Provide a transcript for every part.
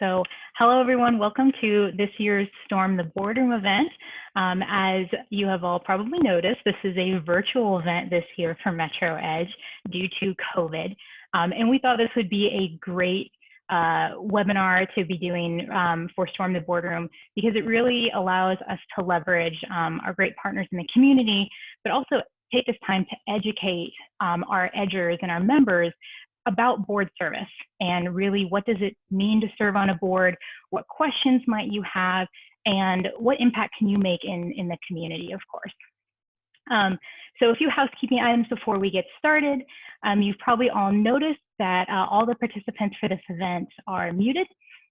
So hello, everyone. Welcome to this year's Storm the Boardroom event. As you have all probably noticed, this is a virtual event this year for Metro Edge due to COVID. And we thought this would be a great webinar to be doing for Storm the Boardroom because it really allows us to leverage our great partners in the community, but also take this time to educate our edgers and our members about board service and really what does it mean to serve on a board, what questions might you have, and what impact can you make in the community, of course. So a few housekeeping items before we get started. You've probably all noticed that all the participants for this event are muted.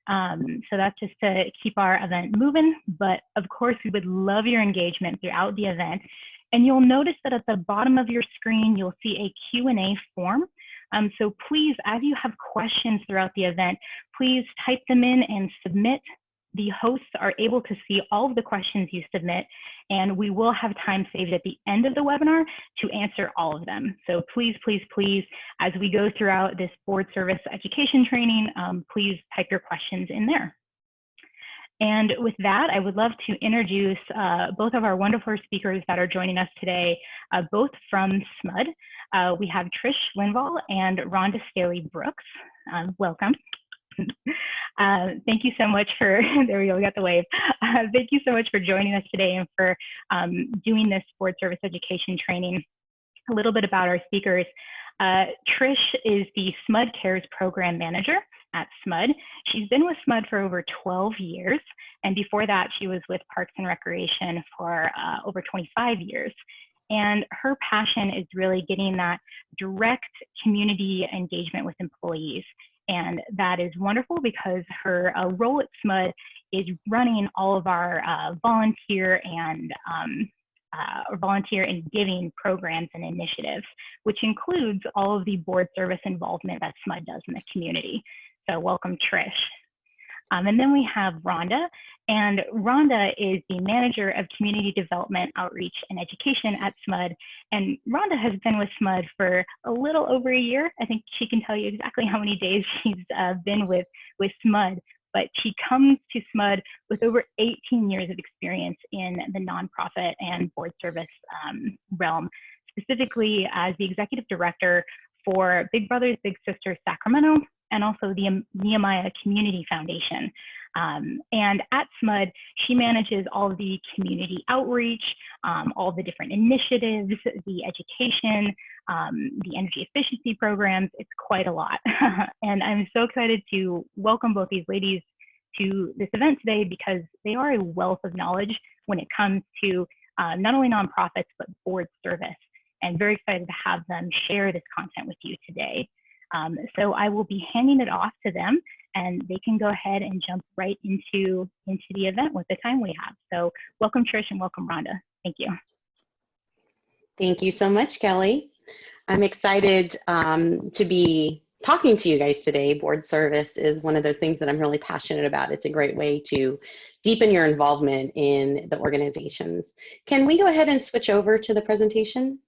So that's just to keep our event moving, but of course we would love your engagement throughout the event. And you'll notice that at the bottom of your screen, you'll see a Q&A form. So please, as you have questions throughout the event, please type them in and submit. The hosts are able to see all of the questions you submit, and we will have time saved at the end of the webinar to answer all of them. So please, please, please, as we go throughout this board service education training, please type your questions in there. And with that, I would love to introduce both of our wonderful speakers that are joining us today, both from SMUD. We have Trish Lindvall and Rhonda Staley-Brooks. Welcome. Thank you so much for, there we go, we got the wave. Thank you so much for joining us today and for doing this board service education training. A little bit about our speakers. Trish is the SMUD Cares Program Manager at SMUD. She's been with SMUD for over 12 years. And before that, she was with Parks and Recreation for over 25 years. And her passion is really getting that direct community engagement with employees. And that is wonderful because her role at SMUD is running all of our volunteer and giving programs and initiatives, which includes all of the board service involvement that SMUD does in the community. So welcome, Trish. And then we have Rhonda, and Rhonda is the Manager of Community Development, Outreach, and Education at SMUD. And Rhonda has been with SMUD for a little over a year. I think she can tell you exactly how many days she's been with SMUD, but she comes to SMUD with over 18 years of experience in the nonprofit and board service realm, specifically as the Executive Director for Big Brothers Big Sisters Sacramento, and also the Nehemiah Community Foundation. And at SMUD, she manages all of the community outreach, all the different initiatives, the education, the energy efficiency programs. It's quite a lot. And I'm so excited to welcome both these ladies to this event today because they are a wealth of knowledge when it comes to not only nonprofits, but board service. And very excited to have them share this content with you today. So I will be handing it off to them and they can go ahead and jump right into the event with the time we have. So welcome, Trish, and welcome, Rhonda. Thank you. Thank you so much, Kelly. I'm excited to be talking to you guys today. Board service is one of those things that I'm really passionate about. It's a great way to deepen your involvement in the organizations. Can we go ahead and switch over to the presentation?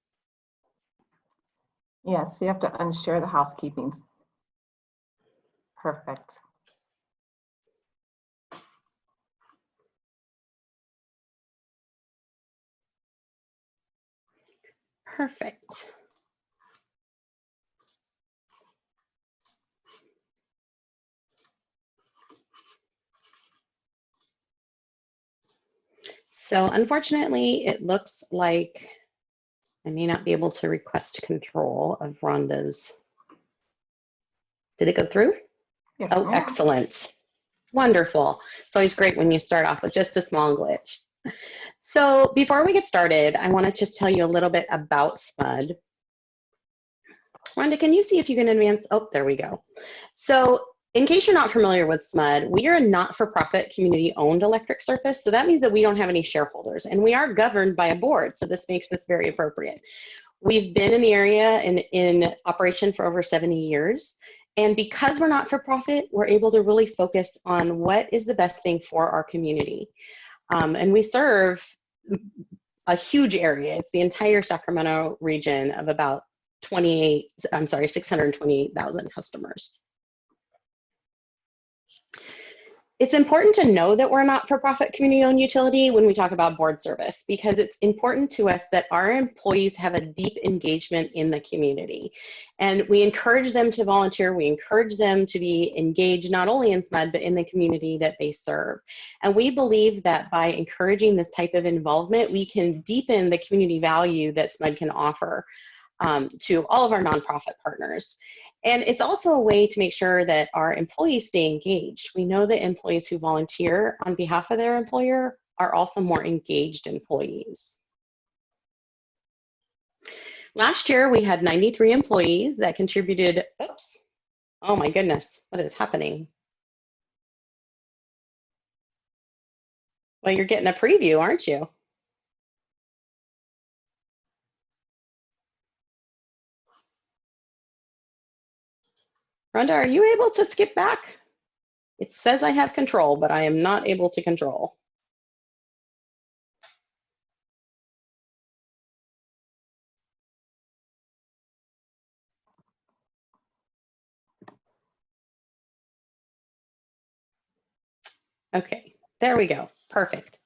Yes, you have to unshare the housekeeping. Perfect. Perfect. So unfortunately, it looks like I may not be able to request control of Rhonda's. Did it go through? Yes, oh, excellent. Wonderful. It's always great when you start off with just a small glitch. So before we get started, I want to just tell you a little bit about SMUD. Rhonda, can you see if you can advance? Oh, there we go. So in case you're not familiar with SMUD, we are a not-for-profit community-owned electric service. So that means that we don't have any shareholders, and we are governed by a board. So this makes this very appropriate. We've been in the area in operation for over 70 years. And because we're not for profit, we're able to really focus on what is the best thing for our community. And we serve a huge area. It's the entire Sacramento region of about 628,000 customers. It's important to know that we're a not-for-profit community-owned utility when we talk about board service, because it's important to us that our employees have a deep engagement in the community. And we encourage them to volunteer. We encourage them to be engaged not only in SMUD, but in the community that they serve. And we believe that by encouraging this type of involvement, we can deepen the community value that SMUD can offer to all of our nonprofit partners. And it's also a way to make sure that our employees stay engaged. We know that employees who volunteer on behalf of their employer are also more engaged employees. Last year, we had 93 employees that contributed, oops, oh my goodness, what is happening? Well, you're getting a preview, aren't you? Rhonda, are you able to skip back? It says I have control, but I am not able to control. Okay, there we go. Perfect.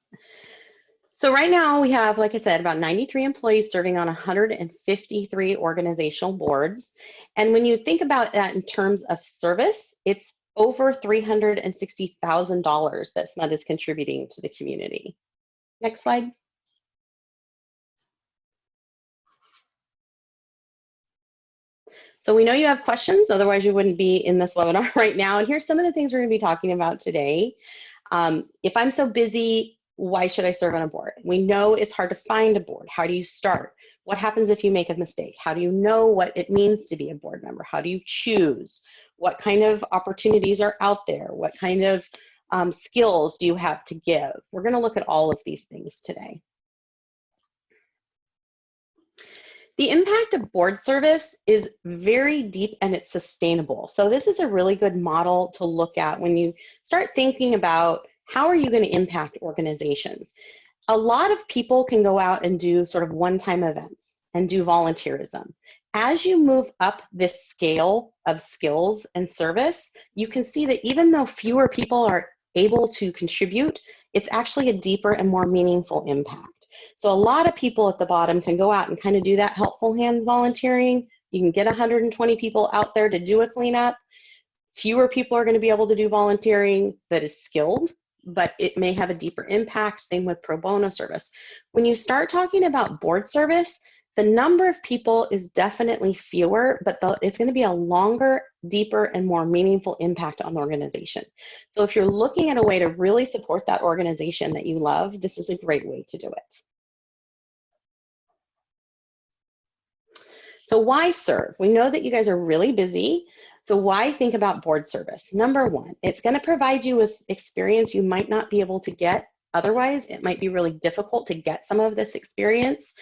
So right now we have, like I said, about 93 employees serving on 153 organizational boards. And when you think about that in terms of service, it's over $360,000 that SMUD is contributing to the community. Next slide. So we know you have questions, otherwise you wouldn't be in this webinar right now. And here's some of the things we're going to be talking about today. If I'm so busy, why should I serve on a board? We know it's hard to find a board. How do you start? What happens if you make a mistake? How do you know what it means to be a board member? How do you choose? What kind of opportunities are out there? What kind of skills do you have to give? We're going to look at all of these things today. The impact of board service is very deep and it's sustainable. So this is a really good model to look at when you start thinking about how are you going to impact organizations. A lot of people can go out and do sort of one-time events and do volunteerism. As you move up this scale of skills and service, you can see that even though fewer people are able to contribute, it's actually a deeper and more meaningful impact. So a lot of people at the bottom can go out and kind of do that helpful hands volunteering. You can get 120 people out there to do a cleanup. Fewer people are going to be able to do volunteering that is skilled, but it may have a deeper impact. Same with pro bono service. When you start talking about board service, the number of people is definitely fewer, but it's going to be a longer, deeper, and more meaningful impact on the organization. So if you're looking at a way to really support that organization that you love, this is a great way to do it. So why serve? We know that you guys are really busy. So why think about board service? Number one, it's going to provide you with experience you might not be able to get otherwise. It might be really difficult to get some of this experience.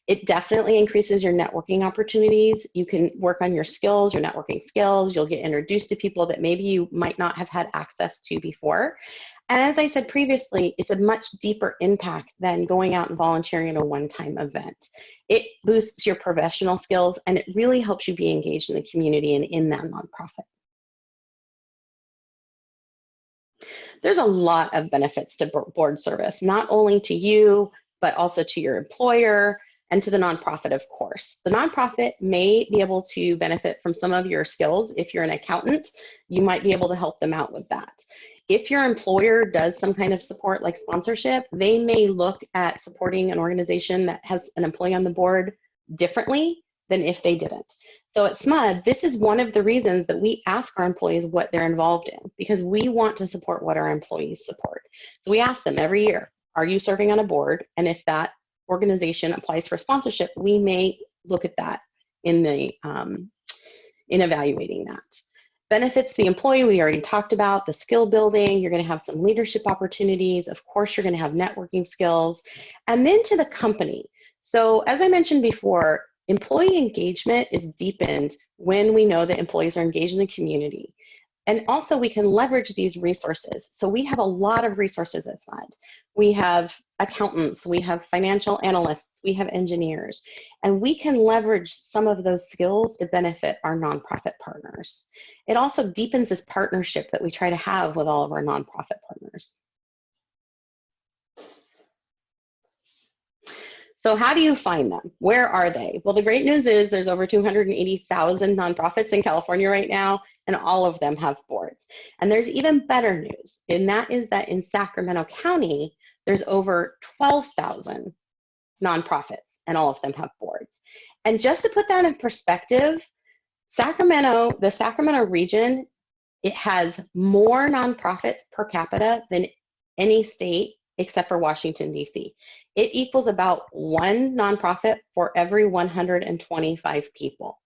It definitely increases your networking opportunities. You can work on your skills, your networking skills. You'll get introduced to people that maybe you might not have had access to before. And as I said previously, it's a much deeper impact than going out and volunteering at a one-time event. It boosts your professional skills and it really helps you be engaged in the community and in that nonprofit. There's a lot of benefits to board service, not only to you, but also to your employer and to the nonprofit, of course. The nonprofit may be able to benefit from some of your skills. If you're an accountant, you might be able to help them out with that. If your employer does some kind of support like sponsorship, they may look at supporting an organization that has an employee on the board differently than if they didn't. So at SMUD, this is one of the reasons that we ask our employees what they're involved in, because we want to support what our employees support. So we ask them every year, are you serving on a board? And if that organization applies for sponsorship, we may look at that in evaluating that. Benefits to the employee, we already talked about, the skill building, you're going to have some leadership opportunities, of course you're going to have networking skills, and then to the company. So as I mentioned before, employee engagement is deepened when we know that employees are engaged in the community. And also we can leverage these resources. So we have a lot of resources at SMUD. We have accountants, we have financial analysts, we have engineers, and we can leverage some of those skills to benefit our nonprofit partners. It also deepens this partnership that we try to have with all of our nonprofit partners. So how do you find them? Where are they? Well, the great news is there's over 280,000 nonprofits in California right now, and all of them have boards. And there's even better news, and that is that in Sacramento County, there's over 12,000 nonprofits, and all of them have boards. And just to put that in perspective, the Sacramento region, it has more nonprofits per capita than any state except for Washington, D.C. It equals about one nonprofit for every 125 people.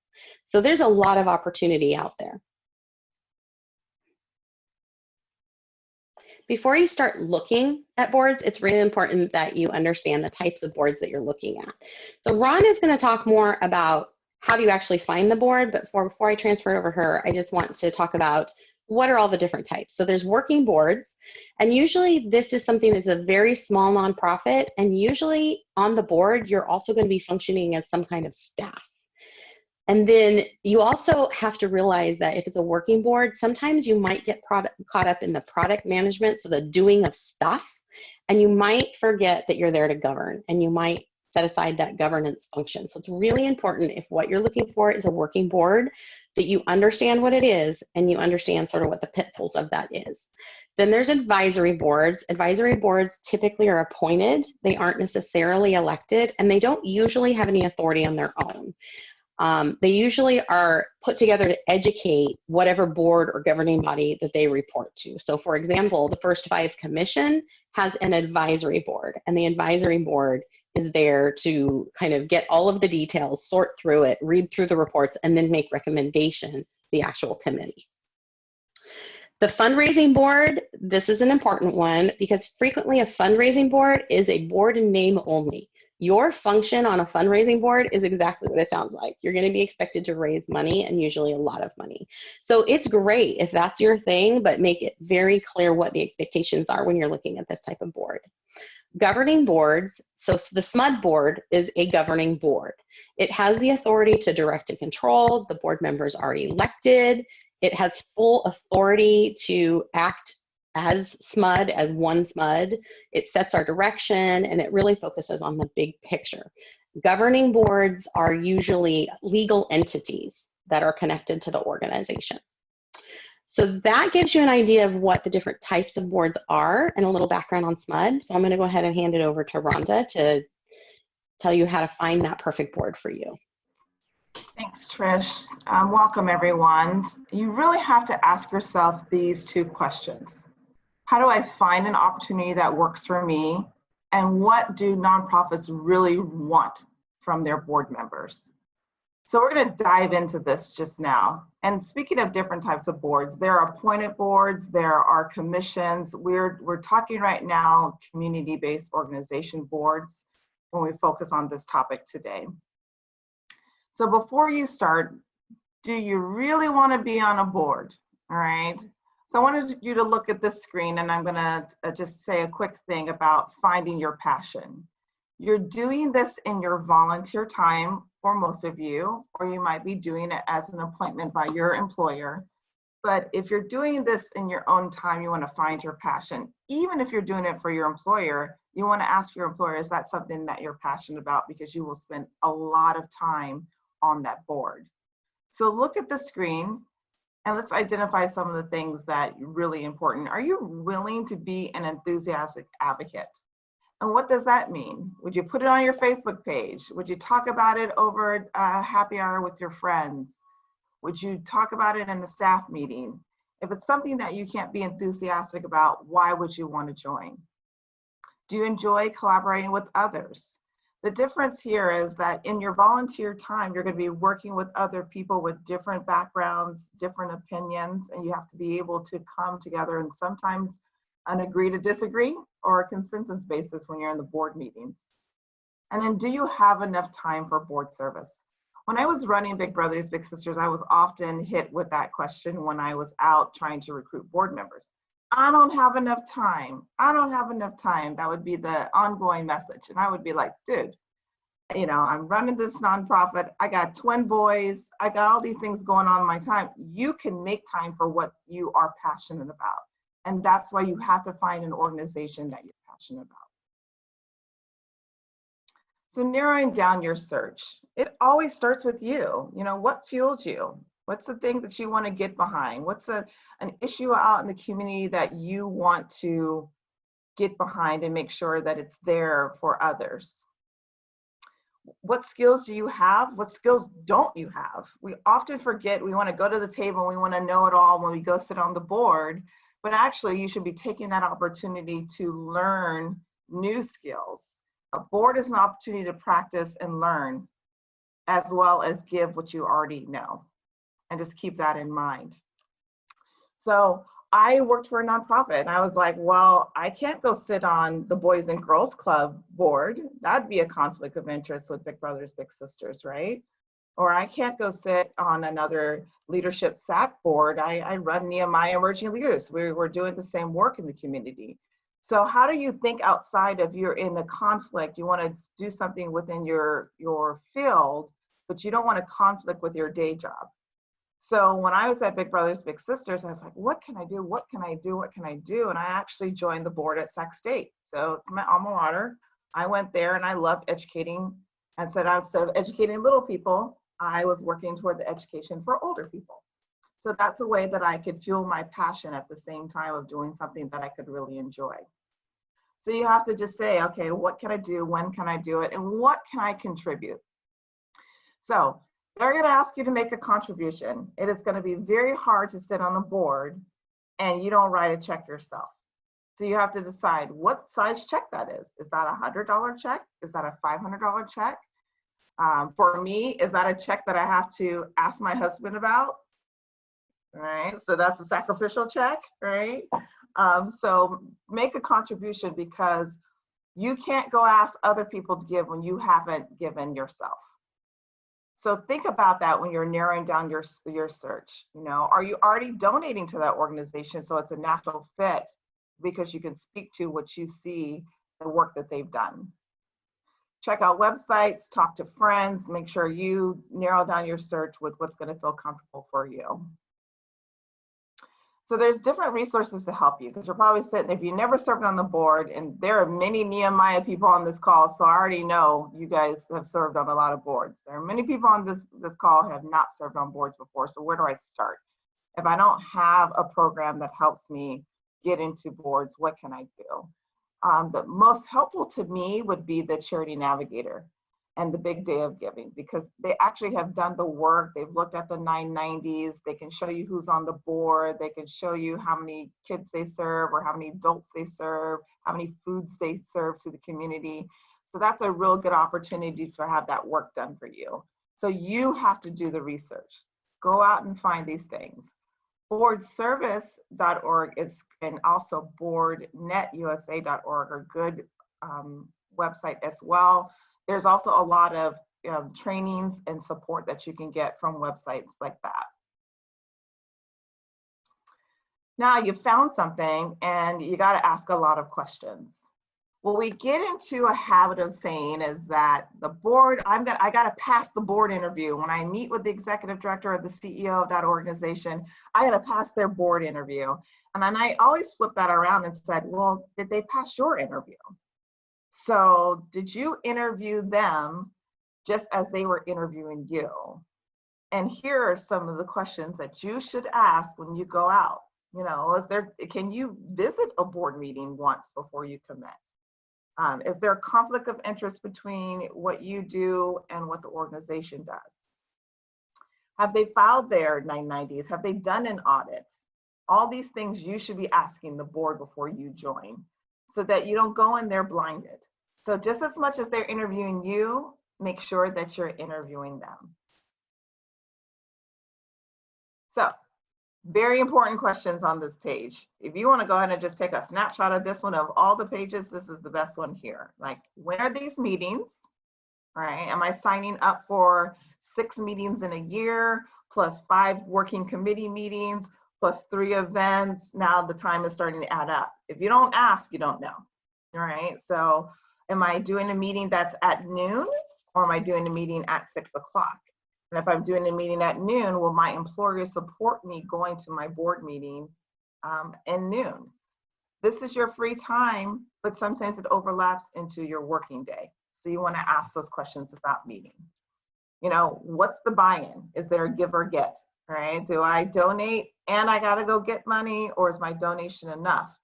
So there's a lot of opportunity out there. Before you start looking at boards, it's really important that you understand the types of boards that you're looking at. So Ron is going to talk more about how do you actually find the board, but before I transfer it over her, I just want to talk about what are all the different types. So there's working boards, and usually this is something that's a very small nonprofit, and usually on the board, you're also going to be functioning as some kind of staff. And then you also have to realize that if it's a working board, sometimes you might get caught up in the product management, so the doing of stuff, and you might forget that you're there to govern, and you might set aside that governance function. So it's really important, if what you're looking for is a working board, that you understand what it is and you understand sort of what the pitfalls of that is. Then there's advisory boards. Advisory boards typically are appointed. They aren't necessarily elected, and they don't usually have any authority on their own. They usually are put together to educate whatever board or governing body that they report to. So for example, the First Five Commission has an advisory board, and the advisory board is there to kind of get all of the details, sort through it, read through the reports, and then make recommendation to the actual committee. The fundraising board, this is an important one because frequently a fundraising board is a board in name only. Your function on a fundraising board is exactly what it sounds like. You're going to be expected to raise money, and usually a lot of money. So it's great if that's your thing, but make it very clear what the expectations are when you're looking at this type of board. Governing boards, so the SMUD board is a governing board. It has the authority to direct and control. The board members are elected. It has full authority to act as SMUD, as one SMUD. It sets our direction, and it really focuses on the big picture. Governing boards are usually legal entities that are connected to the organization. So that gives you an idea of what the different types of boards are and a little background on SMUD. So I'm going to go ahead and hand it over to Rhonda to tell you how to find that perfect board for you. Thanks, Trish. Welcome, everyone. You really have to ask yourself these two questions. How do I find an opportunity that works for me? And what do nonprofits really want from their board members? So we're going to dive into this just now. And speaking of different types of boards, there are appointed boards, there are commissions. We're talking right now community-based organization boards when we focus on this topic today. So before you start, do you really want to be on a board? All right. So I wanted you to look at this screen, and I'm going to just say a quick thing about finding your passion. You're doing this in your volunteer time for most of you, or you might be doing it as an appointment by your employer. But if you're doing this in your own time, you want to find your passion. Even if you're doing it for your employer, you want to ask your employer, is that something that you're passionate about? Because you will spend a lot of time on that board. So look at the screen and let's identify some of the things that are really important. Are you willing to be an enthusiastic advocate? And what does that mean? Would you put it on your Facebook page? Would you talk about it over a happy hour with your friends? Would you talk about it in a staff meeting? If it's something that you can't be enthusiastic about, why would you want to join? Do you enjoy collaborating with others? The difference here is that in your volunteer time, you're going to be working with other people with different backgrounds, different opinions, and you have to be able to come together and sometimes an agree to disagree or a consensus basis when you're in the board meetings. And then do you have enough time for board service? When I was running Big Brothers Big Sisters, I was often hit with that question when I was out trying to recruit board members. I don't have enough time. I don't have enough time. That would be the ongoing message. And I would be like, dude, you know, I'm running this nonprofit. I got twin boys. I got all these things going on in my time. You can make time for what you are passionate about. And that's why you have to find an organization that you're passionate about. So narrowing down your search, it always starts with you. You know, what fuels you? What's the thing that you want to get behind? What's an issue out in the community that you want to get behind and make sure that it's there for others? What skills do you have? What skills don't you have? We often forget we want to go to the table and we want to know it all when we go sit on the board, but actually you should be taking that opportunity to learn new skills. A board is an opportunity to practice and learn, as well as give what you already know. And just keep that in mind. So I worked for a nonprofit and I was like, well, I can't go sit on the Boys and Girls Club board. That'd be a conflict of interest with Big Brothers Big Sisters, right? Or I can't go sit on another leadership SAC board. I run Nehemiah Emerging Leaders. We're doing the same work in the community. So how do you think outside of you're in a conflict? You want to do something within your field, but you don't want to conflict with your day job. So when I was at Big Brothers Big Sisters, I was like, what can I do? What can I do? What can I do? And I actually joined the board at Sac State. So it's my alma mater. I went there and I loved educating. And said instead of educating little people, I was working toward the education for older people. So that's a way that I could fuel my passion at the same time of doing something that I could really enjoy. So you have to just say, okay, what can I do? When can I do it? And what can I contribute? So they're going to ask you to make a contribution. It is going to be very hard to sit on a board and you don't write a check yourself. So you have to decide what size check that is. Is that a $100 check? Is that a $500 check? For me, is that a check that I have to ask my husband about? Right, so that's a sacrificial check, right? So make a contribution because you can't go ask other people to give when you haven't given yourself. So think about that when you're narrowing down your search. You know, are you already donating to that organization so it's a natural fit because you can speak to what you see, the work that they've done. Check out websites, talk to friends, make sure you narrow down your search with what's going to feel comfortable for you. So there's different resources to help you because you're probably sitting, if you never served on the board, and there are many Nehemiah people on this call, so I already know you guys have served on a lot of boards. There are many people on this call who have not served on boards before, so where do I start? If I don't have a program that helps me get into boards, what can I do? The most helpful to me would be the Charity Navigator and the Big Day of Giving, because they actually have done the work. They've looked at the 990s. They can show you who's on the board. They can show you how many kids they serve or how many adults they serve, how many foods they serve to the community. So that's a real good opportunity to have that work done for you. So you have to do the research. Go out and find these things. Boardservice.org is, and also boardnetusa.org are good website as well. There's also a lot of trainings and support that you can get from websites like that. Now you found something and you got to ask a lot of questions. What we get into a habit of saying is that the board, I got to pass the board interview. When I meet with the executive director or the CEO of that organization, I got to pass their board interview. And then I always flip that around and said, well, did they pass your interview? So did you interview them just as they were interviewing you? And here are some of the questions that you should ask when you go out. You know, can you visit a board meeting once before you commit? Is there a conflict of interest between what you do and what the organization does? Have they filed their 990s? Have they done an audit? All these things you should be asking the board before you join, so that you don't go in there blinded. So just as much as they're interviewing you, make sure that you're interviewing them. So very important questions on this page. If you want to go ahead and just take a snapshot of this one, of all the pages, this is the best one here. Like, when are these meetings? right? Am I signing up for 6 meetings in a year, plus 5 working committee meetings, plus 3 events? Now the time is starting to add up. If you don't ask, you don't know, all right? So am I doing a meeting that's at noon, or am I doing a meeting at 6 o'clock? And if I'm doing a meeting at noon, will my employer support me going to my board meeting in noon? This is your free time, but sometimes it overlaps into your working day. So you want to ask those questions about meeting. You know, what's the buy-in? Is there a give or get, right? Do I donate and I got to go get money, or is my donation enough?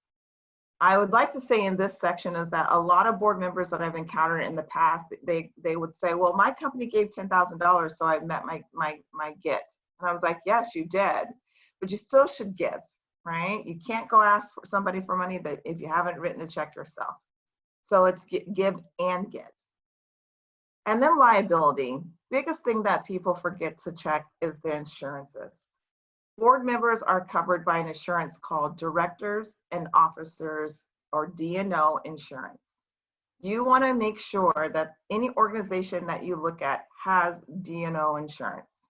I would like to say in this section is that a lot of board members that I've encountered in the past, they would say, well, my company gave $10,000, so I met my get. And I was like, yes, you did, but you still should give, right? You can't go ask for somebody for money that if you haven't written a check yourself. So it's give and get. And then liability. Biggest thing that people forget to check is the insurances. Board members are covered by an insurance called Directors and Officers, or D&O insurance. You want to make sure that any organization that you look at has D&O insurance.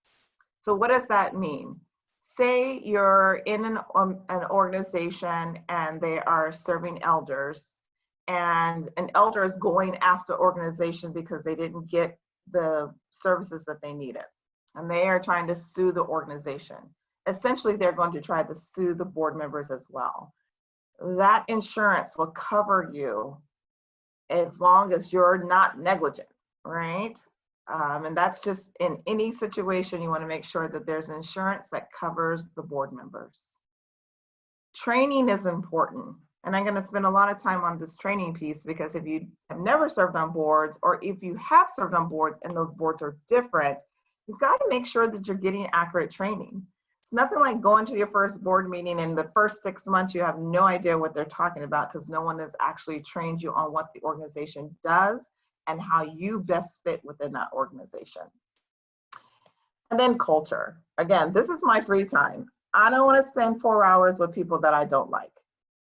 So what does that mean? Say you're in an organization and they are serving elders, and an elder is going after the organization because they didn't get the services that they needed, and they are trying to sue the organization. Essentially, they're going to try to sue the board members as well. That insurance will cover you as long as you're not negligent, right? And that's just in any situation, you want to make sure that there's insurance that covers the board members. Training is important. And I'm going to spend a lot of time on this training piece, because if you have never served on boards, or if you have served on boards and those boards are different, you've got to make sure that you're getting accurate training. It's nothing like going to your first board meeting and the first 6 months you have no idea what they're talking about, because no one has actually trained you on what the organization does and how you best fit within that organization. And then culture. Again, this is my free time. I don't want to spend 4 hours with people that I don't like,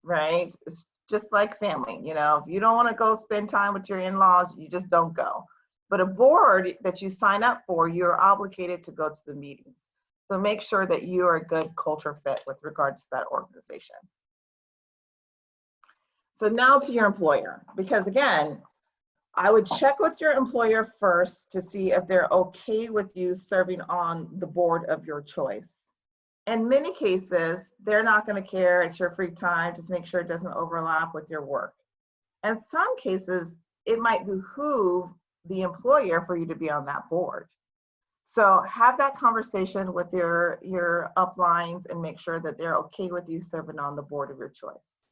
right? It's just like family. You know, if you don't want to go spend time with your in-laws, you just don't go. But a board that you sign up for, you're obligated to go to the meetings. So make sure that you are a good culture fit with regards to that organization. So now to your employer, because again, I would check with your employer first to see if they're okay with you serving on the board of your choice. In many cases, they're not going to care. It's your free time. Just make sure it doesn't overlap with your work. In some cases, it might behoove the employer for you to be on that board. So have that conversation with your uplines and make sure that they're okay with you serving on the board of your choice.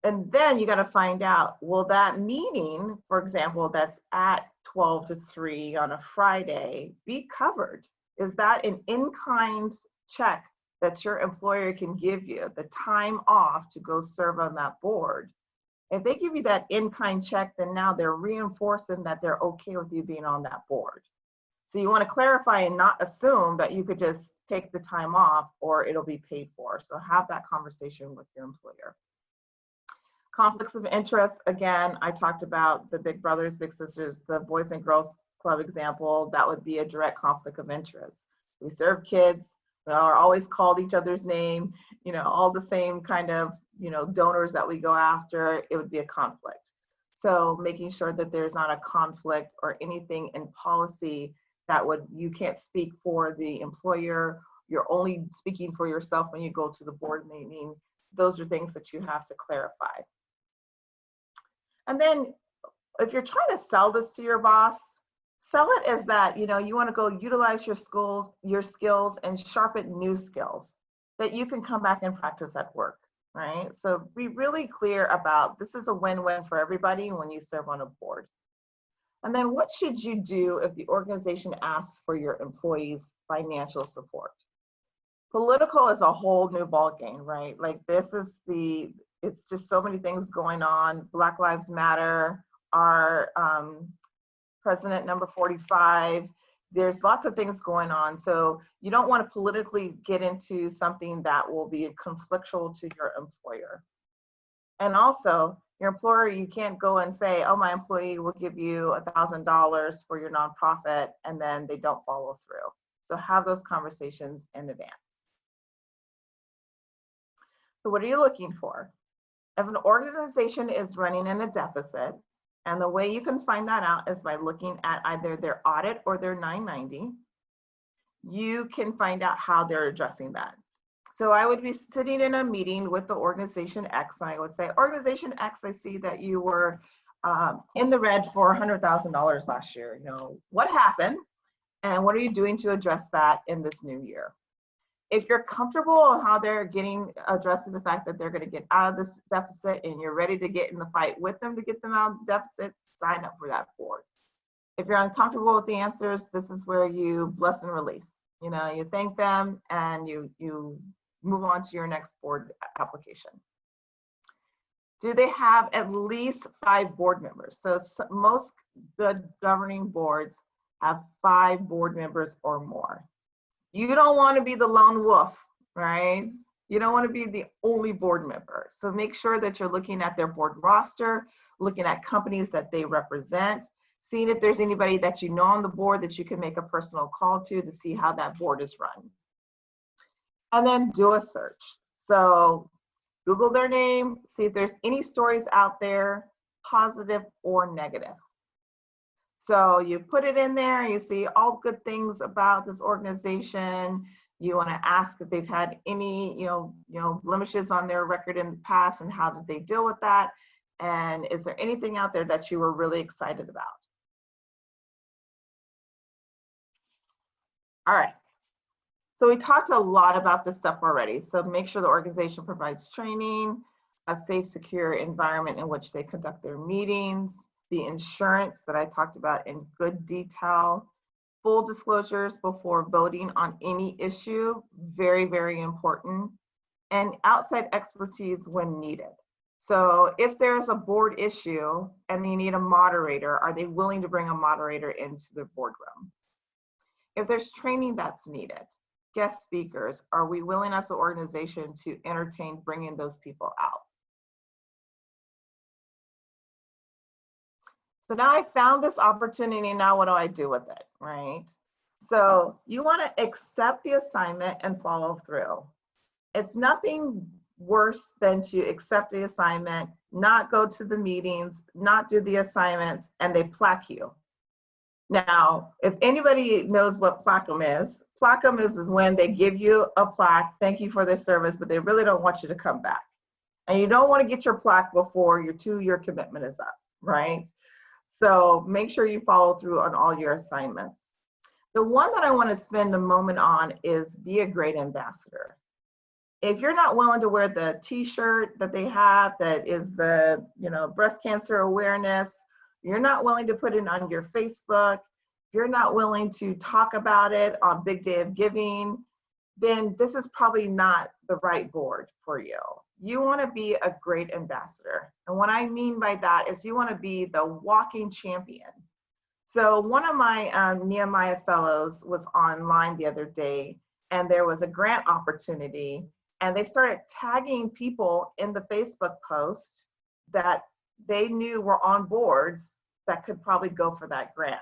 And then you got to find out, will that meeting, for example, that's at 12 to 3 on a Friday be covered? Is that an in-kind check that your employer can give you, the time off to go serve on that board? If they give you that in-kind check, then now they're reinforcing that they're okay with you being on that board. So you want to clarify and not assume that you could just take the time off or it'll be paid for. So have that conversation with your employer. Conflicts of interest, again, I talked about the big brothers, big sisters, the Boys and Girls Club example. That would be a direct conflict of interest. We serve kids, we are always called each other's name, you know, all the same kind of, you know, donors that we go after, it would be a conflict. So making sure that there's not a conflict or anything in policy that would, you can't speak for the employer, you're only speaking for yourself when you go to the board meeting. Those are things that you have to clarify. And then if you're trying to sell this to your boss, sell it as that, you know, you want to go utilize your skills and sharpen new skills that you can come back and practice at work, right? So be really clear about this is a win-win for everybody when you serve on a board. And then what should you do if the organization asks for your employees' financial support? Political is a whole new ballgame, right? Like this is it's just so many things going on. Black Lives Matter, our president number 45, there's lots of things going on. So you don't want to politically get into something that will be conflictual to your employer. And also, your employer, you can't go and say, oh, my employee will give you $1,000 for your nonprofit, and then they don't follow through. So have those conversations in advance. So what are you looking for? If an organization is running in a deficit, and the way you can find that out is by looking at either their audit or their 990, you can find out how they're addressing that. So I would be sitting in a meeting with the organization X, and I would say, organization X, I see that you were in the red for $100,000 last year. You know, what happened, and what are you doing to address that in this new year? If you're comfortable on how they're addressing the fact that they're going to get out of this deficit, and you're ready to get in the fight with them to get them out of the deficit, sign up for that board. If you're uncomfortable with the answers, this is where you bless and release. You know, you thank them and you move on to your next board application. Do they have at least 5 board members? So most good governing boards have 5 board members or more. You don't want to be the lone wolf, right? You don't want to be the only board member. So make sure that you're looking at their board roster, looking at companies that they represent, seeing if there's anybody that you know on the board that you can make a personal call to see how that board is run. And then do a search. So Google their name, see if there's any stories out there, positive or negative. So you put it in there, you see all good things about this organization. You want to ask if they've had any, blemishes on their record in the past, and how did they deal with that? And is there anything out there that you were really excited about? All right. So we talked a lot about this stuff already. So make sure the organization provides training, a safe, secure environment in which they conduct their meetings, the insurance that I talked about in good detail, full disclosures before voting on any issue, very, very important, and outside expertise when needed. So if there's a board issue and you need a moderator, are they willing to bring a moderator into the boardroom? If there's training that's needed, guest speakers, are we willing as an organization to entertain bringing those people out? So now I found this opportunity, now what do I do with it, right? So you want to accept the assignment and follow through. It's nothing worse than to accept the assignment, not go to the meetings, not do the assignments, and they plaque you. Now, if anybody knows what placum is when they give you a plaque, thank you for their service, but they really don't want you to come back. And you don't want to get your plaque before your 2-year commitment is up, right? So make sure you follow through on all your assignments. The one that I want to spend a moment on is be a great ambassador. If you're not willing to wear the t-shirt that they have that is the breast cancer awareness, you're not willing to put it on your Facebook, you're not willing to talk about it on Big Day of Giving, then this is probably not the right board for you. You want to be a great ambassador. And what I mean by that is you want to be the walking champion. So one of my Nehemiah fellows was online the other day, and there was a grant opportunity, and they started tagging people in the Facebook post that they knew were on boards that could probably go for that grant.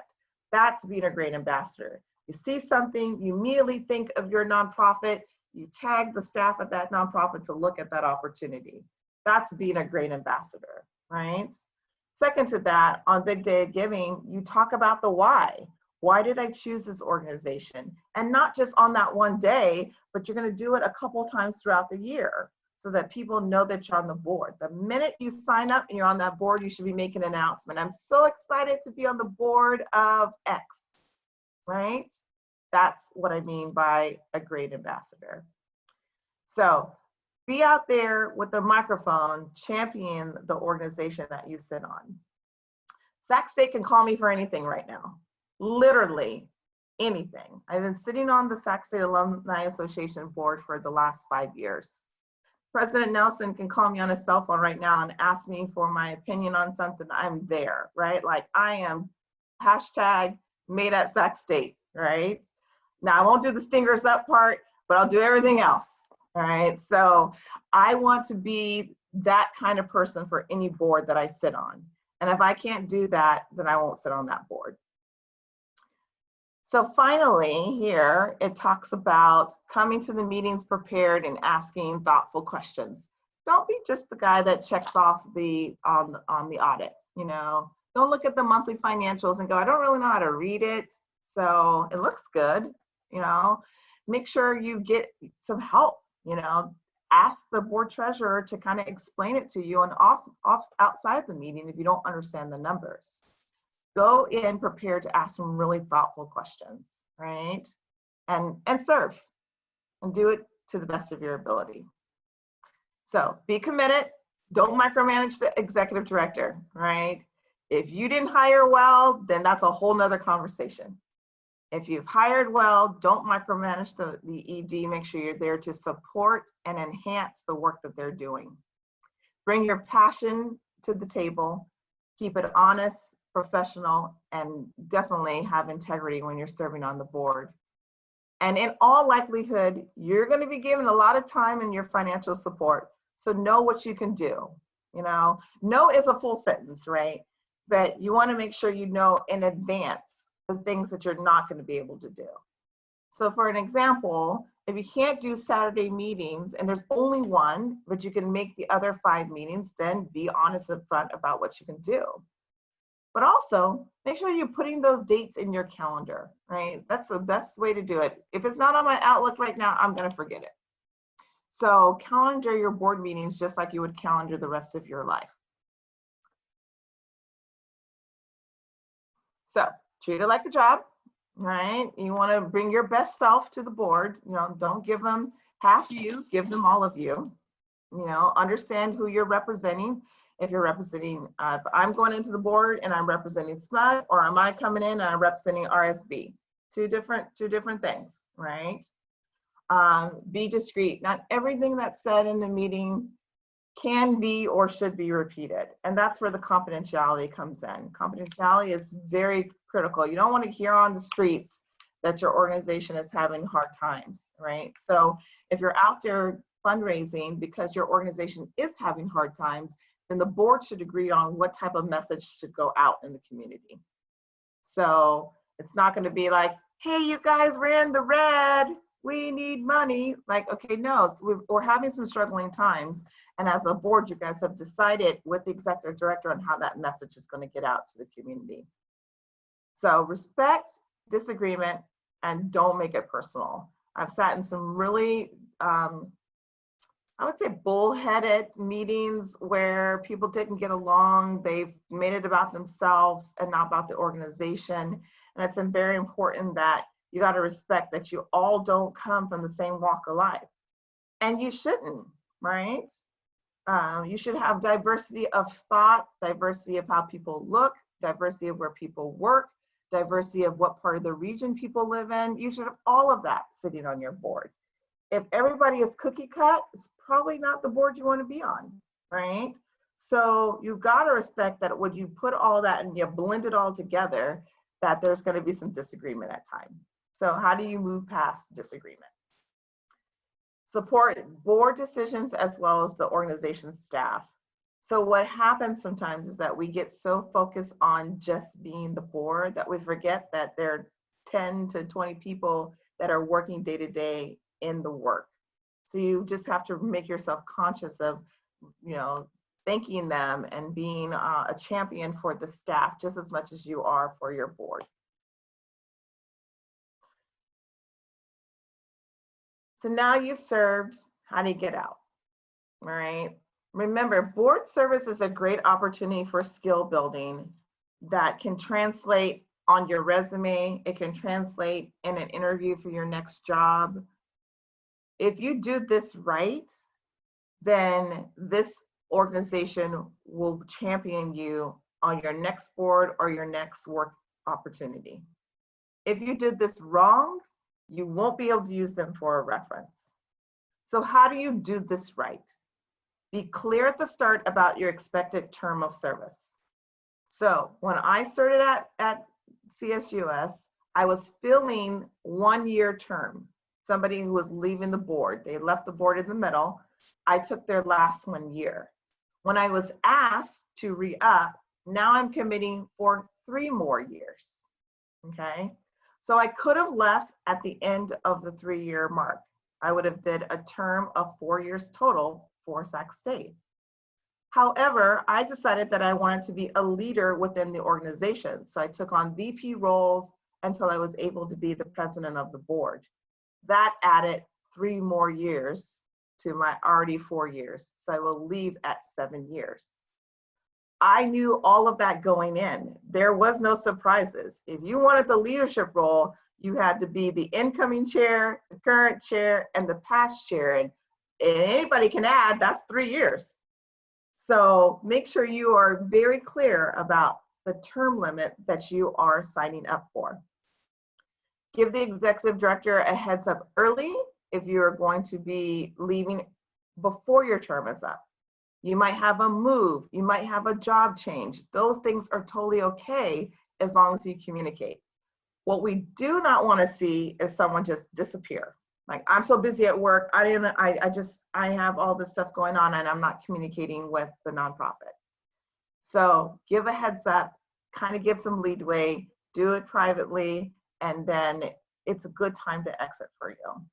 That's being a great ambassador. You see something, you immediately think of your nonprofit, you tag the staff at that nonprofit to look at that opportunity. That's being a great ambassador, right? Second to that, on Big Day of Giving, you talk about the why. Why did I choose this organization? And not just on that one day, but you're going to do it a couple times throughout the year so that people know that you're on the board. The minute you sign up and you're on that board, you should be making an announcement. I'm so excited to be on the board of X, right? That's what I mean by a great ambassador. So be out there with the microphone, champion the organization that you sit on. Sac State can call me for anything right now, literally anything. I've been sitting on the Sac State Alumni Association board for the last 5 years. President Nelson can call me on his cell phone right now and ask me for my opinion on something. I'm there, right? Like I am hashtag made at Sac State, right? Now I won't do the stingers up part, but I'll do everything else, all right? So I want to be that kind of person for any board that I sit on. And if I can't do that, then I won't sit on that board. So finally here, it talks about coming to the meetings prepared and asking thoughtful questions. Don't be just the guy that checks off on the audit, you know. Don't look at the monthly financials and go, I don't really know how to read it, so it looks good, you know. Make sure you get some help, you know. Ask the board treasurer to kind of explain it to you and outside the meeting if you don't understand the numbers. Go in prepared to ask some really thoughtful questions, right? And serve and do it to the best of your ability. So be committed. Don't micromanage the executive director, right? If you didn't hire well, then that's a whole nother conversation. If you've hired well, don't micromanage the ED. Make sure you're there to support and enhance the work that they're doing. Bring your passion to the table. Keep it honest, professional, and definitely have integrity when you're serving on the board. And in all likelihood, you're going to be given a lot of time in your financial support. So know what you can do. You know, no is a full sentence, right? But you want to make sure you know in advance the things that you're not going to be able to do. So for an example, if you can't do Saturday meetings and there's only one, but you can make the other 5 meetings, then be honest up front about what you can do. But also make sure you're putting those dates in your calendar, right? That's the best way to do it. If it's not on my Outlook right now, I'm going to forget it. So calendar your board meetings just like you would calendar the rest of your life. So treat it like a job, right? You want to bring your best self to the board. You know, don't give them half you, give them all of you. You know, understand who you're representing. If you're representing, if I'm going into the board and I'm representing SMUD, or am I coming in and I'm representing RSB? Two different things, right? Be discreet. Not everything that's said in the meeting can be or should be repeated. And that's where the confidentiality comes in. Confidentiality is very critical. You don't want to hear on the streets that your organization is having hard times, right? So if you're out there fundraising because your organization is having hard times, then the board should agree on what type of message should go out in the community. So it's not going to be like, hey, you guys, we're in the red, we need money. Like, okay, no, so we're having some struggling times. And as a board, you guys have decided with the executive director on how that message is going to get out to the community. So respect disagreement and don't make it personal. I've sat in some really, I would say bullheaded meetings where people didn't get along. They've made it about themselves and not about the organization. And it's very important that you got to respect that you all don't come from the same walk of life. And you shouldn't, right? You should have diversity of thought, diversity of how people look, diversity of where people work, diversity of what part of the region people live in. You should have all of that sitting on your board. If everybody is cookie cut, it's probably not the board you want to be on, right? So you've got to respect that when you put all that and you blend it all together, that there's going to be some disagreement at times. So how do you move past disagreement? Support board decisions as well as the organization staff. So what happens sometimes is that we get so focused on just being the board that we forget that there are 10 to 20 people that are working day to day in the work. So you just have to make yourself conscious of, you know, thanking them and being a champion for the staff just as much as you are for your board. So now you've served, how do you get out? All right. Remember, board service is a great opportunity for skill building that can translate on your resume. It can translate in an interview for your next job. If you do this right, then this organization will champion you on your next board or your next work opportunity. If you did this wrong, you won't be able to use them for a reference. So how do you do this right? Be clear at the start about your expected term of service. So when I started at CSUS, I was filling 1-year term. Somebody who was leaving the board. They left the board in the middle. I took their last 1 year. When I was asked to re-up, now I'm committing for 3 more years, okay? So I could have left at the end of the 3-year mark. I would have did a term of 4 years total for Sac State. However, I decided that I wanted to be a leader within the organization. So I took on VP roles until I was able to be the president of the board. That added 3 more years to my already 4 years. So I will leave at 7 years. I knew all of that going in. There was no surprises. If you wanted the leadership role, you had to be the incoming chair, the current chair, and the past chair. And anybody can add, that's 3 years. So make sure you are very clear about the term limit that you are signing up for. Give the executive director a heads up early if you're going to be leaving before your term is up. You might have a move, you might have a job change. Those things are totally okay as long as you communicate. What we do not want to see is someone just disappear. Like, I'm so busy at work, I have all this stuff going on and I'm not communicating with the nonprofit. So give a heads up, kind of give some leadway, do it privately, and then it's a good time to exit for you.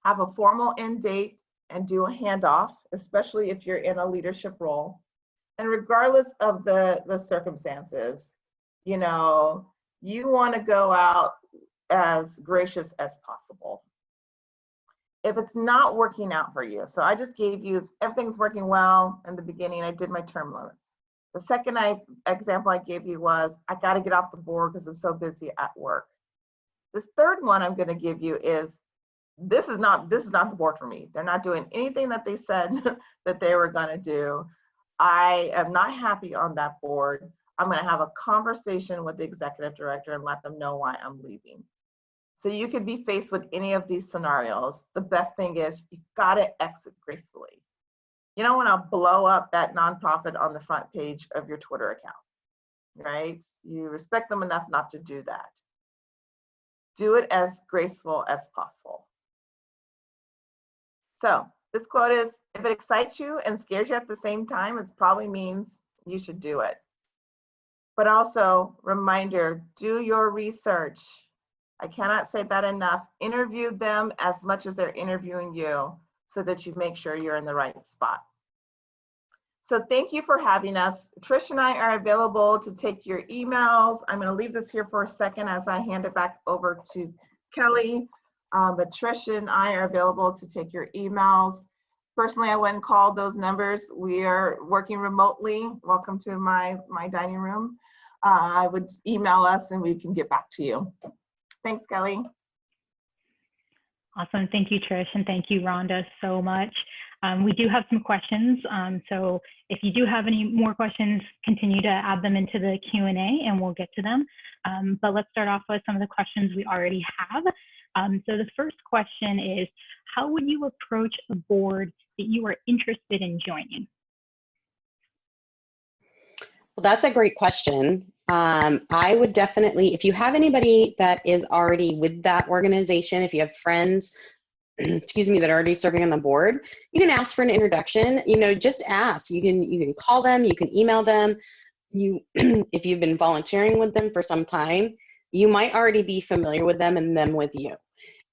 Have a formal end date and do a handoff, especially if you're in a leadership role. And regardless of the circumstances, you know, you want to go out as gracious as possible. If it's not working out for you, so I just gave you, everything's working well in the beginning, I did my term limits. The second example I gave you was, I got to get off the board because I'm so busy at work. This third one I'm going to give you is, this is not the board for me. They're not doing anything that they said that they were going to do. I am not happy on that board. I'm going to have a conversation with the executive director and let them know why I'm leaving. So you could be faced with any of these scenarios. The best thing is, you got to exit gracefully. You don't want to blow up that nonprofit on the front page of your Twitter account, right? You respect them enough not to do that. Do it as graceful as possible. So this quote is, if it excites you and scares you at the same time, it probably means you should do it. But also, reminder, do your research. I cannot say that enough. Interview them as much as they're interviewing you so that you make sure you're in the right spot. So thank you for having us. Trish and I are available to take your emails. I'm going to leave this here for a second as I hand it back over to Kelly. But Trish and I are available to take your emails. Personally, I went and called those numbers. We are working remotely. Welcome to my dining room. I would email us and we can get back to you. Thanks, Kelly. Awesome. Thank you, Trish, and thank you, Rhonda, so much. We do have some questions, so if you do have any more questions, continue to add them into the Q&A and we'll get to them. But let's start off with some of the questions we already have. So the first question is, how would you approach a board that you are interested in joining? Well, that's a great question. I would definitely, if you have anybody that is already with that organization, if you have friends, excuse me, that are already serving on the board, you can ask for an introduction. You know, just ask. You can call them, you can email them. If you've been volunteering with them for some time, you might already be familiar with them and them with you.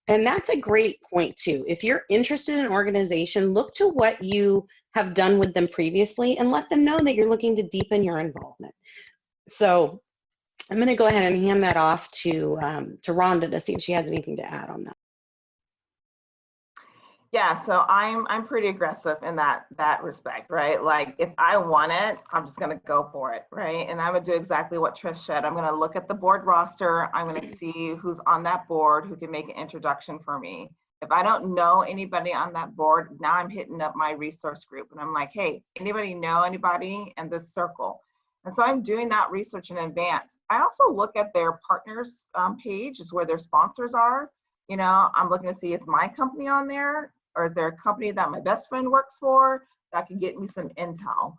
And that's a great point too. If you're interested in an organization, look to what you have done with them previously and let them know that you're looking to deepen your involvement. So I'm going to go ahead and hand that off to Rhonda to see if she has anything to add on that. Yeah, so I'm pretty aggressive in that respect, right? Like, if I want it, I'm just gonna go for it, right? And I would do exactly what Trish said. I'm gonna look at the board roster. I'm gonna see who's on that board who can make an introduction for me. If I don't know anybody on that board, now I'm hitting up my resource group and I'm like, hey, anybody know anybody in this circle? And so I'm doing that research in advance. I also look at their partners page, is where their sponsors are. You know, I'm looking to see, is my company on there? Or is there a company that my best friend works for that can get me some intel?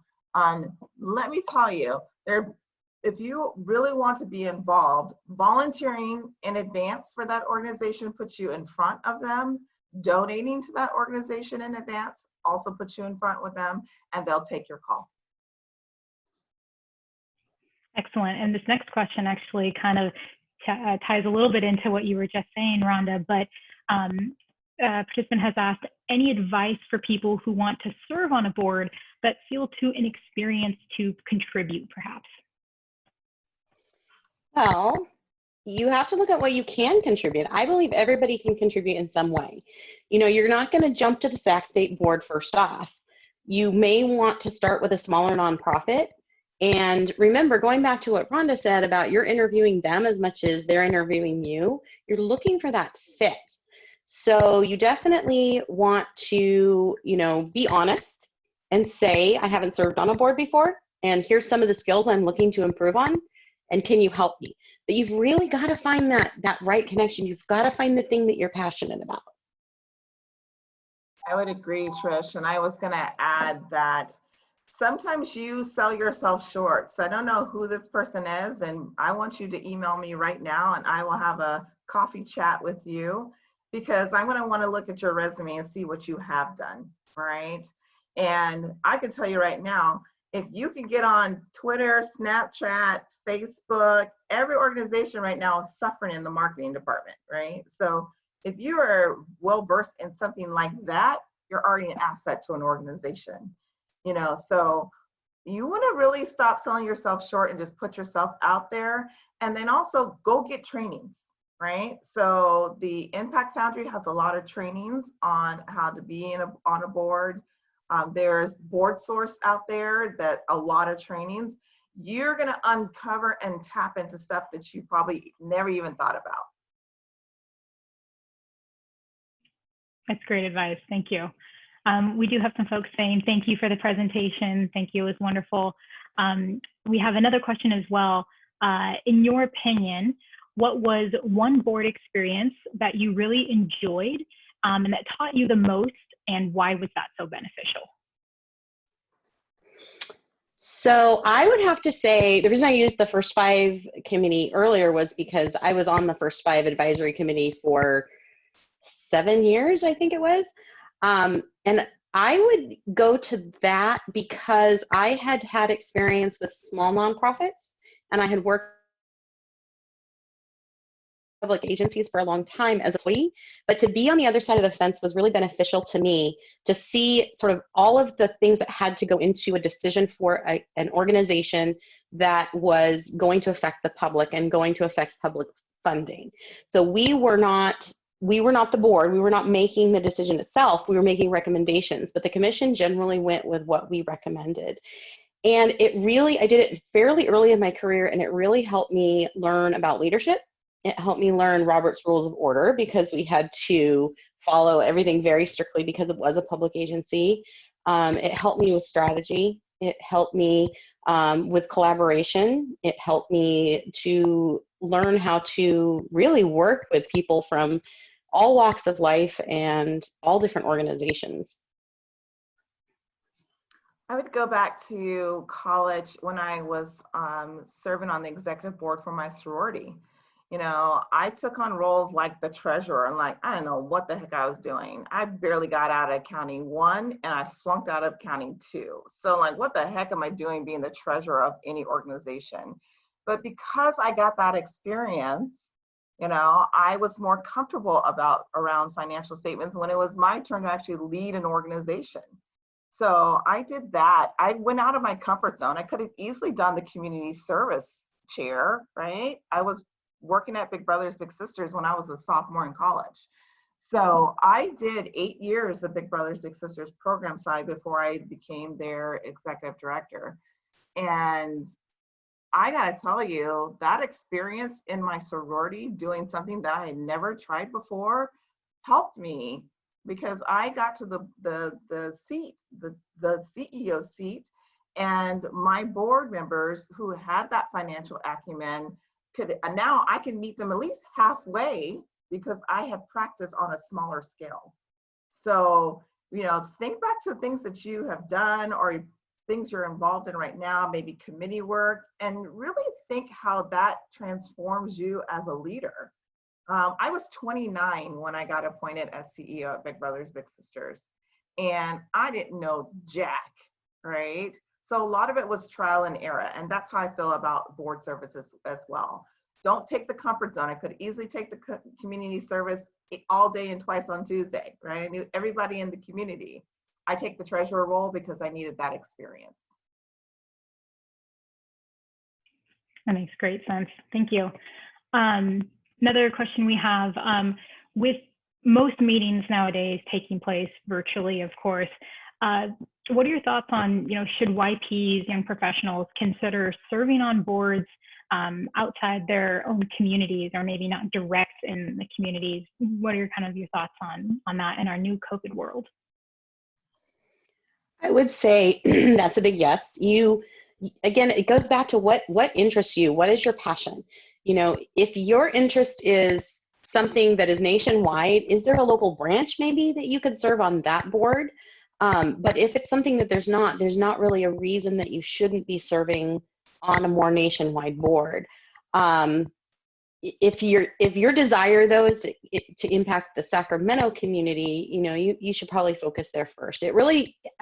Let me tell you, if you really want to be involved, volunteering in advance for that organization puts you in front of them. Donating to that organization in advance also put you in front with them, and they'll take your call. Excellent. And this next question actually kind of ties a little bit into what you were just saying, Rhonda, but a participant has asked, any advice for people who want to serve on a board but feel too inexperienced to contribute, perhaps? Well, you have to look at what you can contribute. I believe everybody can contribute in some way. You know, you're not going to jump to the Sac State board first off. You may want to start with a smaller nonprofit. And remember, going back to what Rhonda said about you're interviewing them as much as they're interviewing you, you're looking for that fit. So you definitely want to, you know, be honest and say, I haven't served on a board before, and here's some of the skills I'm looking to improve on, and can you help me? But you've really got to find that right connection. You've got to find the thing that you're passionate about. I would agree, Trish, and I was going to add that sometimes you sell yourself short. So I don't know who this person is, and I want you to email me right now, and I will have a coffee chat with you, because I'm going to want to look at your resume and see what you have done, right? And I can tell you right now, if you can get on Twitter, Snapchat, Facebook, every organization right now is suffering in the marketing department, right? So if you are well-versed in something like that, you're already an asset to an organization, you know? So you want to really stop selling yourself short and just put yourself out there, and then also go get trainings, right? So the Impact Foundry has a lot of trainings on how to be on a board. There's Board Source out there that a lot of trainings. You're going to uncover and tap into stuff that you probably never even thought about. That's great advice. Thank you. We do have some folks saying, thank you for the presentation. Thank you, it was wonderful. We have another question as well. In your opinion, what was one board experience that you really enjoyed and that taught you the most, and why was that so beneficial? So I would have to say, the reason I used the First Five committee earlier was because I was on the First Five advisory committee for 7 years, I think it was. And I would go to that because I had had experience with small nonprofits, and I had worked public agencies for a long time as an employee, but to be on the other side of the fence was really beneficial to me, to see sort of all of the things that had to go into a decision for an organization that was going to affect the public and going to affect public funding. So we were not the board, we were not making the decision itself, we were making recommendations, but the commission generally went with what we recommended. And I did it fairly early in my career, and it really helped me learn about leadership. It helped me learn Robert's Rules of Order, because we had to follow everything very strictly because it was a public agency. It helped me with strategy. It helped me with collaboration. It helped me to learn how to really work with people from all walks of life and all different organizations. I would go back to college when I was serving on the executive board for my sorority. You know, I took on roles like the treasurer, and like, I don't know what the heck I was doing. I barely got out of accounting 1 and I flunked out of accounting 2. So like, what the heck am I doing being the treasurer of any organization? But because I got that experience, you know, I was more comfortable around financial statements when it was my turn to actually lead an organization. So I did that. I went out of my comfort zone. I could have easily done the community service chair, right? I was working at Big Brothers Big Sisters when I was a sophomore in college. So I did 8 years of Big Brothers Big Sisters program side before I became their executive director. And I gotta tell you, that experience in my sorority doing something that I had never tried before helped me, because I got to the seat, the CEO seat, and my board members who had that financial acumen now I can meet them at least halfway, because I had practiced on a smaller scale. So, you know, think back to things that you have done or things you're involved in right now, maybe committee work, and really think how that transforms you as a leader. I was 29 when I got appointed as CEO at Big Brothers Big Sisters. and I didn't know jack, right? So a lot of it was trial and error, and that's how I feel about board services as well. Don't take the comfort zone. I could easily take the community service all day and twice on Tuesday, right? I knew everybody in the community. I take the treasurer role because I needed that experience. That makes great sense. Thank you. Another question we have, with most meetings nowadays taking place virtually, of course, what are your thoughts on, should YPs, young professionals, consider serving on boards outside their own communities, or maybe not direct in the communities? What are your thoughts on that in our new COVID world? I would say that's a big yes. Again, it goes back to what interests you. What is your passion? If your interest is something that is nationwide, is there a local branch maybe that you could serve on that board? But if it's something that there's not really a reason that you shouldn't be serving on a more nationwide board. If your desire though is to impact the Sacramento community, you should probably focus there first.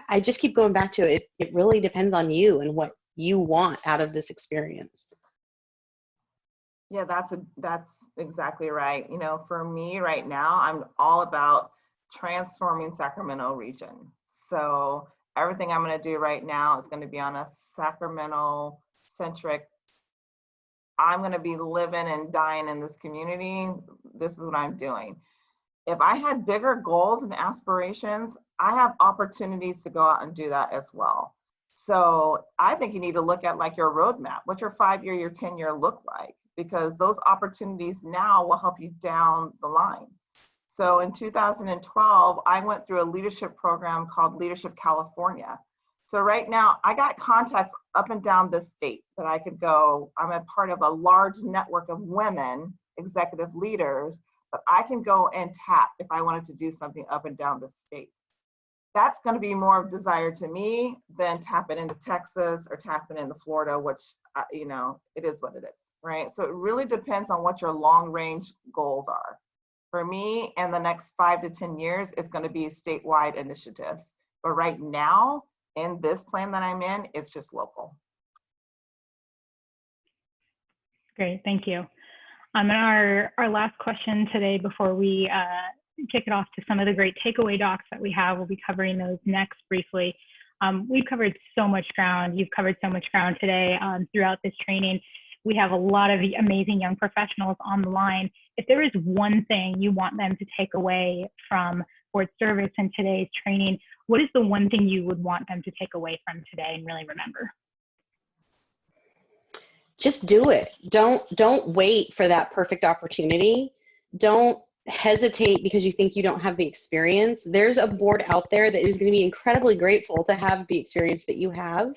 I just keep going back to it. It really depends on you and what you want out of this experience. Yeah, that's exactly right. For me right now, I'm all about transforming Sacramento region. So everything I'm going to do right now is going to be on a Sacramento centric. I'm going to be living and dying in this community. This is what I'm doing. If I had bigger goals and aspirations, I have opportunities to go out and do that as well. So I think you need to look at like your roadmap. What's your 5-year, your 10-year look like? Because those opportunities now will help you down the line. So in 2012, I went through a leadership program called Leadership California. So right now, I got contacts up and down the state that I could go. I'm a part of a large network of women, executive leaders, that I can go and tap if I wanted to do something up and down the state. That's going to be more of desire to me than tapping into Texas or tapping into Florida, which, it is what it is, right? So it really depends on what your long range goals are. For me, in the next 5 to 10 years, it's going to be statewide initiatives. But right now, in this plan that I'm in, it's just local. Great, thank you. And our last question today before we kick it off to some of the great takeaway docs that we have, we'll be covering those next briefly. We've covered so much ground. You've covered so much ground today throughout this training. We have a lot of amazing young professionals on the line. If there is one thing you want them to take away from board service and today's training, what is the one thing you would want them to take away from today and really remember? Just do it. Don't wait for that perfect opportunity. Don't hesitate because you think you don't have the experience. There's a board out there that is going to be incredibly grateful to have the experience that you have,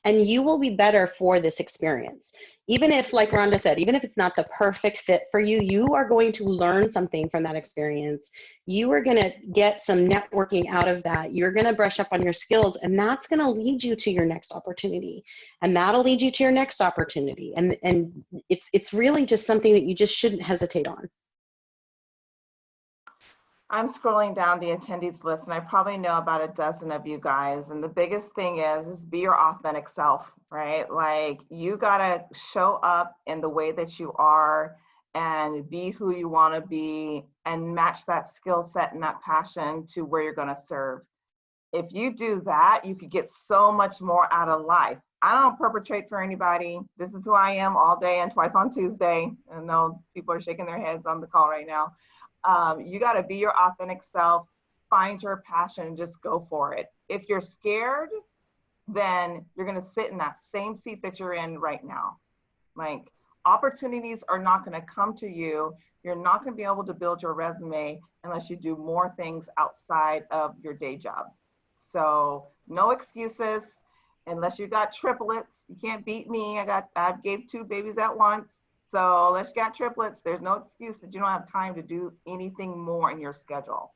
and you will be better for this experience. Even if, like Rhonda said, even if it's not the perfect fit for you, you are going to learn something from that experience. You are going to get some networking out of that. You're going to brush up on your skills, and that's going to lead you to your next opportunity. And that'll lead you to your next opportunity. And it's really just something that you just shouldn't hesitate on. I'm scrolling down the attendees list, and I probably know about a dozen of you guys. And the biggest thing is be your authentic self, right? Like, you gotta show up in the way that you are and be who you wanna be and match that skill set and that passion to where you're gonna serve. If you do that, you could get so much more out of life. I don't perpetrate for anybody. This is who I am all day and twice on Tuesday. I know people are shaking their heads on the call right now. You got to be your authentic self, find your passion, and just go for it. If you're scared, then you're going to sit in that same seat that you're in right now. Like, opportunities are not going to come to you. You're not going to be able to build your resume unless you do more things outside of your day job. So no excuses unless you got triplets. You can't beat me. I gave 2 babies at once. So unless you got triplets, there's no excuse that you don't have time to do anything more in your schedule.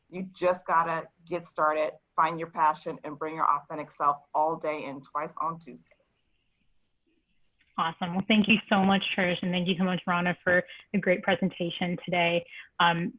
You just gotta get started, find your passion, and bring your authentic self all day and twice on Tuesday. Awesome. Well, thank you so much, Trish, and thank you so much, Rhonda, for a great presentation today.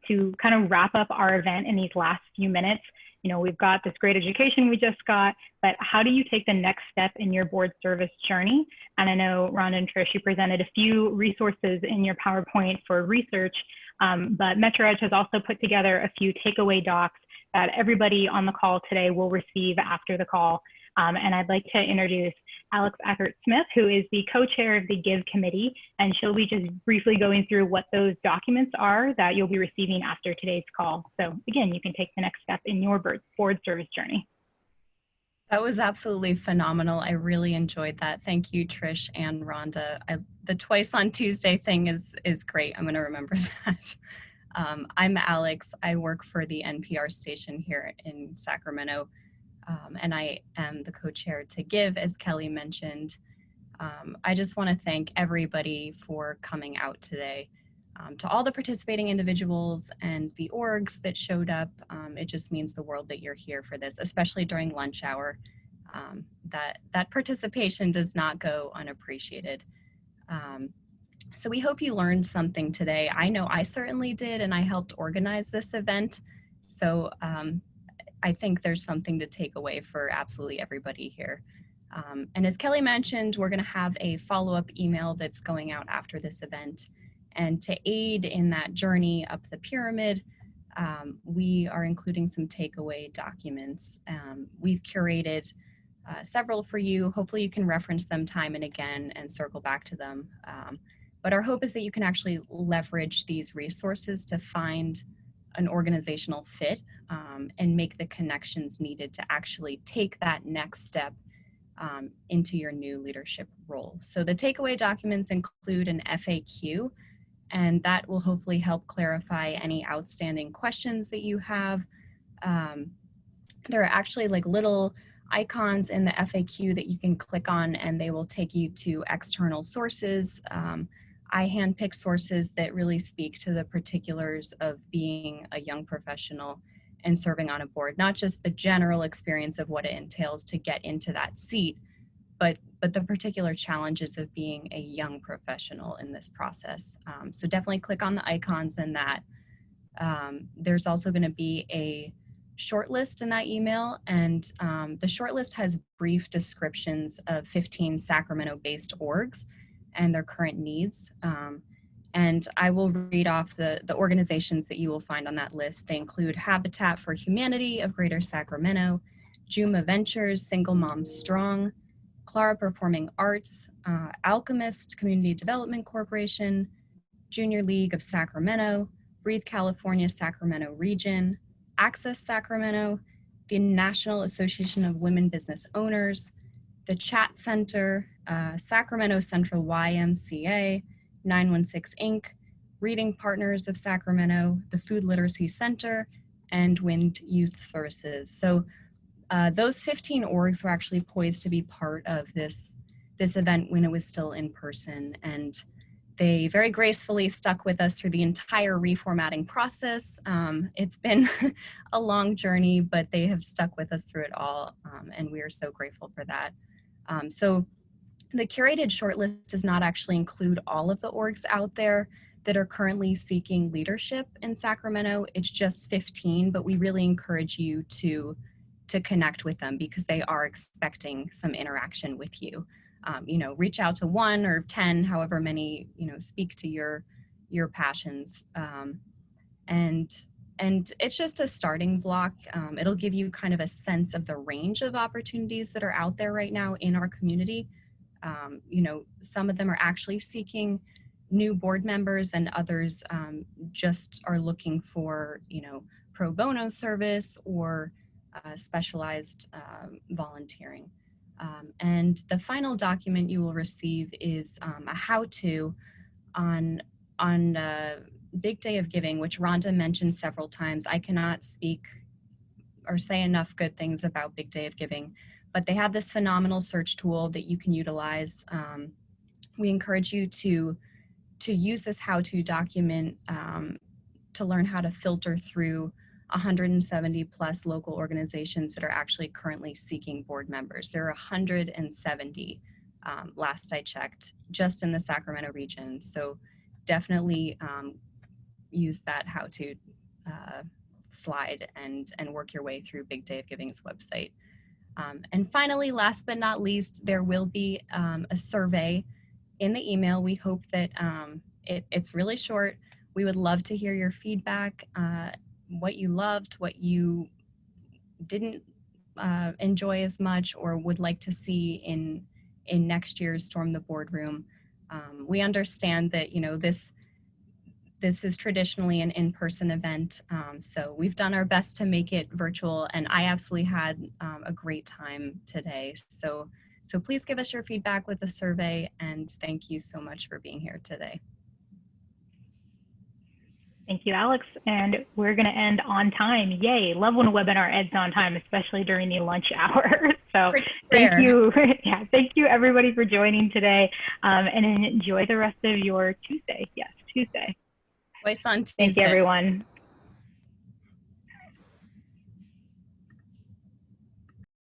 To kind of wrap up our event in these last few minutes, we've got this great education we just got, but how do you take the next step in your board service journey? And I know, Rhonda and Trish, you presented a few resources in your PowerPoint for research, but Metro Edge has also put together a few takeaway docs that everybody on the call today will receive after the call. And I'd like to introduce Alex Eckert-Smith, who is the co-chair of the GIVE committee, and she'll be just briefly going through what those documents are that you'll be receiving after today's call. So again, you can take the next step in your board service journey. That was absolutely phenomenal. I really enjoyed that. Thank you, Trish and Rhonda. The twice on Tuesday thing is great. I'm going to remember that. I'm Alex. I work for the NPR station here in Sacramento, and I am the co-chair to GIVE, as Kelly mentioned. I just want to thank everybody for coming out today. To all the participating individuals and the orgs that showed up, it just means the world that you're here for this, especially during lunch hour. That participation does not go unappreciated. So we hope you learned something today. I know I certainly did, and I helped organize this event. So I think there's something to take away for absolutely everybody here. And as Kelly mentioned, we're going to have a follow-up email that's going out after this event. And to aid in that journey up the pyramid, we are including some takeaway documents. We've curated several for you. Hopefully you can reference them time and again and circle back to them. But our hope is that you can actually leverage these resources to find an organizational fit and make the connections needed to actually take that next step into your new leadership role. So the takeaway documents include an FAQ, and that will hopefully help clarify any outstanding questions that you have. There are actually like little icons in the FAQ that you can click on, and they will take you to external sources. I handpick sources that really speak to the particulars of being a young professional and serving on a board, not just the general experience of what it entails to get into that seat, but the particular challenges of being a young professional in this process. So definitely click on the icons in that. There's also going to be a shortlist in that email, and the shortlist has brief descriptions of 15 Sacramento-based orgs and their current needs. And I will read off the organizations that you will find on that list. They include Habitat for Humanity of Greater Sacramento, Juma Ventures, Single Moms Strong, Clara Performing Arts, Alchemist Community Development Corporation, Junior League of Sacramento, Breathe California Sacramento Region, Access Sacramento, the National Association of Women Business Owners, the Chat Center, Sacramento Central YMCA, 916 Inc., Reading Partners of Sacramento, the Food Literacy Center, and Wind Youth Services. So those 15 orgs were actually poised to be part of this event when it was still in person, and they very gracefully stuck with us through the entire reformatting process. It's been a long journey, but they have stuck with us through it all, and we are so grateful for that. So the curated shortlist does not actually include all of the orgs out there that are currently seeking leadership in Sacramento. It's just 15, but we really encourage you to connect with them because they are expecting some interaction with you. Reach out to 1 or 10, however many, speak to your passions. And it's just a starting block. It'll give you kind of a sense of the range of opportunities that are out there right now in our community. Some of them are actually seeking new board members, and others just are looking for, pro bono service or specialized volunteering. And the final document you will receive is a how-to on Big Day of Giving, which Rhonda mentioned several times. I cannot speak or say enough good things about Big Day of Giving, but they have this phenomenal search tool that you can utilize. We encourage you to use this how-to document to learn how to filter through 170 plus local organizations that are actually currently seeking board members. There are 170 last I checked, just in the Sacramento region. So definitely use that how-to slide and work your way through Big Day of Giving's website. And finally, last but not least, there will be a survey in the email. We hope that it's really short. We would love to hear your feedback, what you loved, what you didn't enjoy as much, or would like to see in next year's Storm the Boardroom. We understand that, you know, this is traditionally an in-person event, so we've done our best to make it virtual, and I absolutely had a great time today. So please give us your feedback with the survey, and thank you so much for being here today. Thank you, Alex. And we're going to end on time. Yay. Love when a webinar ends on time, especially during the lunch hour. So thank you. Yeah, thank you everybody for joining today, and enjoy the rest of your Tuesday. Yes, Tuesday. Twice on Tuesday. Thank you, everyone.